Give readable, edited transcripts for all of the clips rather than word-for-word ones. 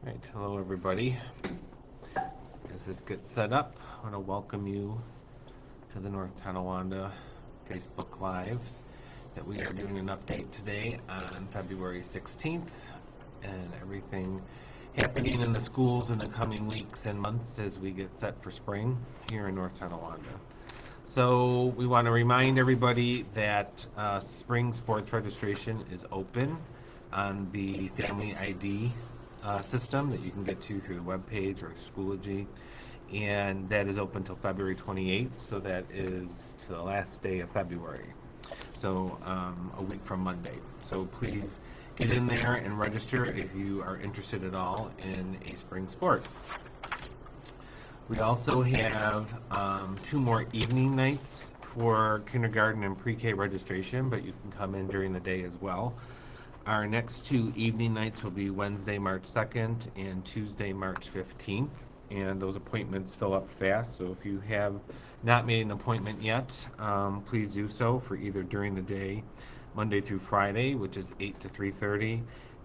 Right, hello everybody. As this gets set up, I want to welcome you to the North Tonawanda Facebook Live that we are doing an update today on February 16th and everything happening in the schools in the coming weeks and months as we get set for spring here in North Tonawanda. So we want to remind everybody that spring sports registration is open on the Family ID system that you can get to through the webpage or Schoology, and that is open till February 28th, so that is to the last day of February. So a week from Monday. So please get in there and register if you are interested at all in a spring sport. We also have two more evening nights for kindergarten and pre-K registration, but you can come in during the day as well. Our next two evening nights will be Wednesday, March 2nd and Tuesday, March 15th. And those appointments fill up fast, so if you have not made an appointment yet, please do so for either during the day, Monday through Friday, which is 8 to 3:30,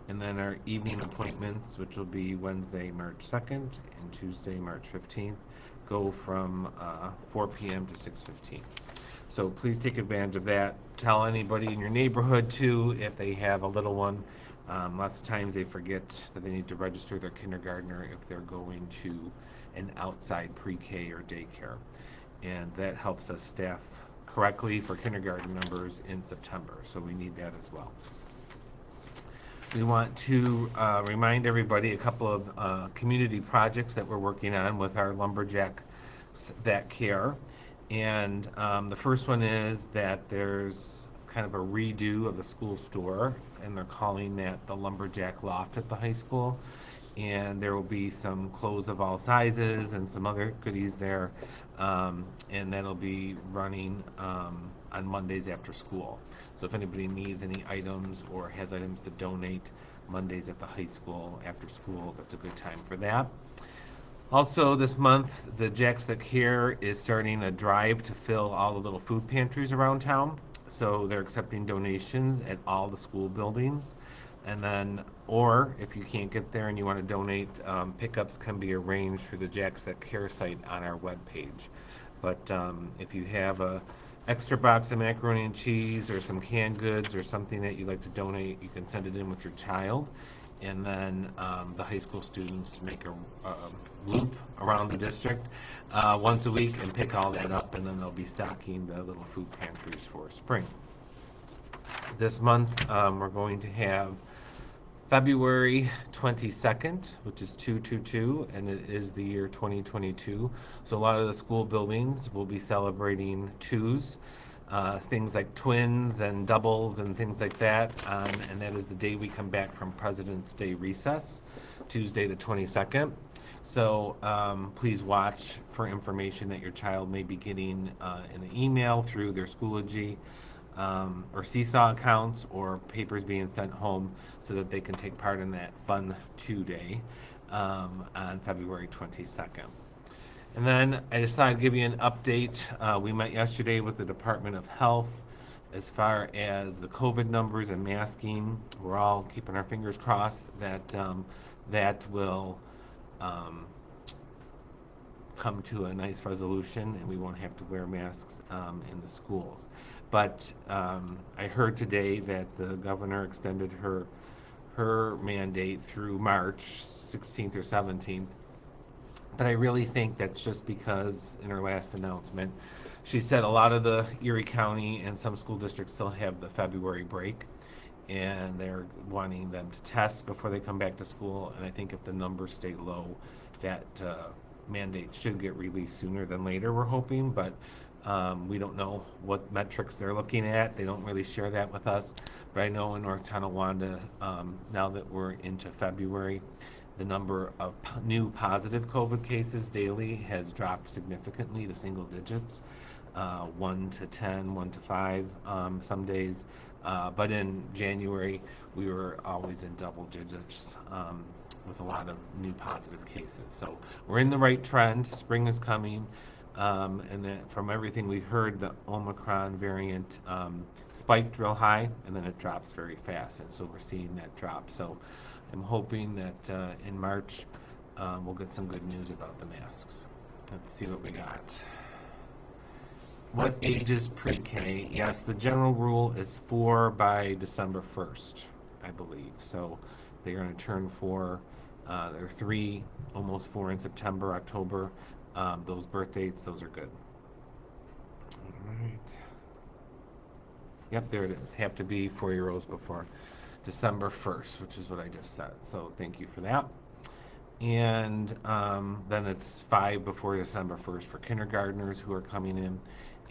and then our evening appointments, which will be Wednesday, March 2nd and Tuesday, March 15th, go from 4 p.m. to 6:15. So please take advantage of that. Tell anybody in your neighborhood too if they have a little one. Lots of times they forget that they need to register their kindergartner if they're going to an outside pre-K or daycare. And that helps us staff correctly for kindergarten numbers in September, so we need that as well. We want to remind everybody a couple of community projects that we're working on with our lumberjacks that care. And the first one is that there's kind of a redo of the school store, and they're calling that the Lumberjack Loft at the high school. And there will be some clothes of all sizes and some other goodies there. And that'll be running on Mondays after school. So if anybody needs any items or has items to donate, Mondays at the high school after school, that's a good time for that. Also, this month, the Jacks That Care is starting a drive to fill all the little food pantries around town. So they're accepting donations at all the school buildings. And then, or if you can't get there and you want to donate, pickups can be arranged through the Jacks That Care site on our webpage. But if you have a extra box of macaroni and cheese or some canned goods or something that you'd like to donate, you can send it in with your child. And then the high school students make a loop around the district once a week and pick all that up, and then they'll be stocking the little food pantries for spring. This month we're going to have February 22nd, which is 222, and it is the year 2022. So a lot of the school buildings will be celebrating twos, things like twins and doubles and things like that. And that is the day we come back from President's Day recess, Tuesday the 22nd. So please watch for information that your child may be getting in an email through their Schoology or Seesaw accounts, or papers being sent home so that they can take part in that fun 2-day on February 22nd. And then I decided to give you an update. We met yesterday with the Department of Health as far as the COVID numbers and masking. We're all keeping our fingers crossed that that will come to a nice resolution and we won't have to wear masks in the schools. But I heard today that the governor extended her mandate through March 16th or 17th. But I really think that's just because in her last announcement, she said a lot of the Erie County and some school districts still have the February break, and they're wanting them to test before they come back to school. And I think if the numbers stay low, that mandate should get released sooner than later, we're hoping. But we don't know what metrics they're looking at. They don't really share that with us. But I know in North Tonawanda, now that we're into February, the number of new positive COVID cases daily has dropped significantly to single digits, 1 to 10, 1 to 5 some days. But in January, we were always in double digits with a lot of new positive cases. So we're in the right trend. Spring is coming. And then from everything we heard, the Omicron variant spiked real high, and then it drops very fast. And so we're seeing that drop. So I'm hoping that in March we'll get some good news about the masks. Let's see what we got. What age is pre-K? Yes, the general rule is 4 by December 1st, I believe. So they're going to turn 4. They're 3, almost 4 in September, October. Those birth dates, those are good. All right. Yep, there it is. Have to be 4-year-olds before December 1st, which is what I just said. So thank you for that. And then it's 5 before December 1st for kindergartners who are coming in.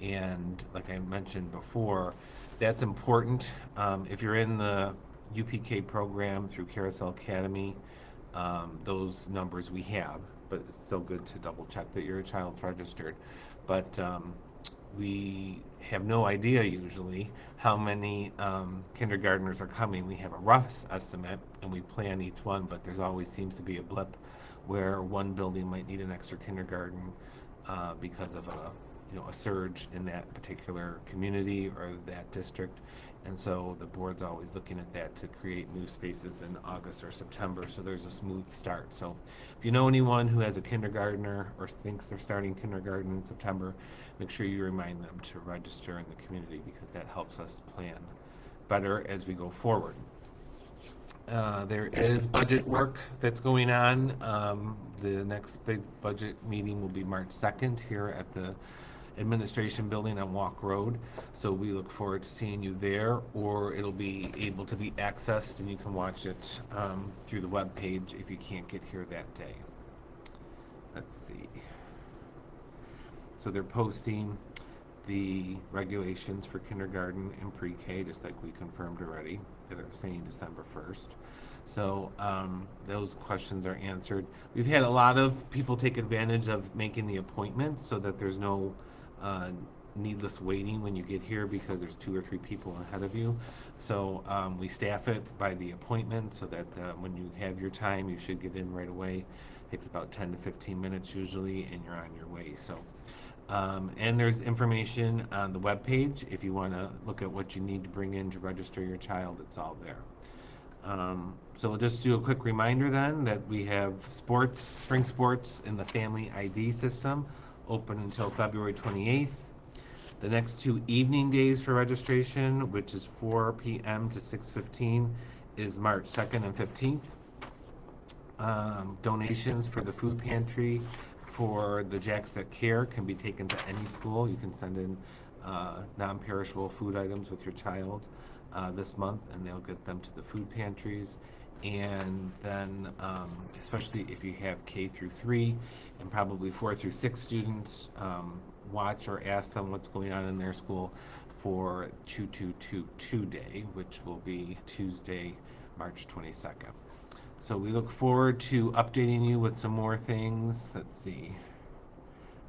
And like I mentioned before, that's important. If you're in the UPK program through Carousel Academy, those numbers we have, but it's still good to double check that your child's registered. But we have no idea usually how many kindergartners are coming. We have a rough estimate and we plan each one, but there's always seems to be a blip where one building might need an extra kindergarten because of a surge in that particular community or that district. And so the board's always looking at that to create new spaces in August or September, so there's a smooth start. So if you know anyone who has a kindergartner or thinks they're starting kindergarten in September, make sure you remind them to register in the community because that helps us plan better as we go forward. There is budget work that's going on. The next big budget meeting will be March 2nd here at the administration building on Walk Road. So we look forward to seeing you there, or it'll be able to be accessed and you can watch it through the web page if you can't get here that day. Let's see. So they're posting the regulations for kindergarten and pre-K, just like we confirmed already. They're saying December 1st. So those questions are answered. We've had a lot of people take advantage of making the appointments so that there's no needless waiting when you get here because there's 2 or 3 people ahead of you. So we staff it by the appointment so that when you have your time, you should get in right away. It takes about 10 to 15 minutes usually, and you're on your way. So. And there's information on the webpage. If you want to look at what you need to bring in to register your child, it's all there. So we'll just do a quick reminder then that we have sports, spring sports in the Family ID system, open until February 28th. The next 2 evening days for registration, which is 4 p.m. to 6:15, is March 2nd and 15th. Donations for the food pantry for the Jacks That Care can be taken to any school. You can send in non-perishable food items with your child this month, and they'll get them to the food pantries. And then, especially if you have K through 3 and probably 4 through 6 students, watch or ask them what's going on in their school for 2222 Day, which will be Tuesday, March 22nd. So we look forward to updating you with some more things. Let's see.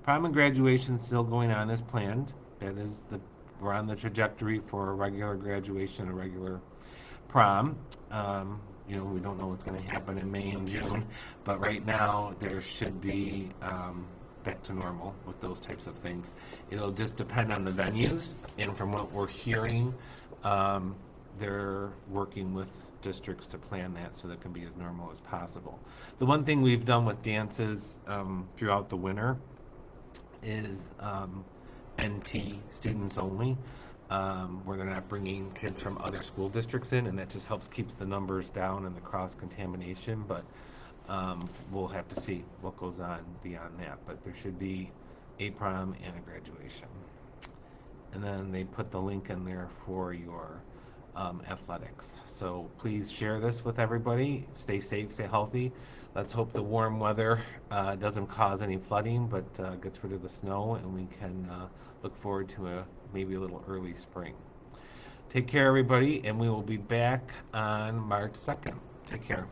Prom and graduation still going on as planned. We're on the trajectory for a regular graduation, a regular prom. We don't know what's going to happen in May and June, but right now there should be back to normal with those types of things. It'll just depend on the venues, and from what we're hearing, they're working with districts to plan that so that it can be as normal as possible. The one thing we've done with dances throughout the winter is NT students only, where they're not bringing kids from other school districts in, and that just helps keeps the numbers down and the cross-contamination, but we'll have to see what goes on beyond that. But there should be a prom and a graduation. And then they put the link in there for your athletics. So please share this with everybody. Stay safe, stay healthy. Let's hope the warm weather doesn't cause any flooding, but gets rid of the snow, and we can look forward to maybe a little early spring. Take care, everybody, and we will be back on March 2nd. Take care.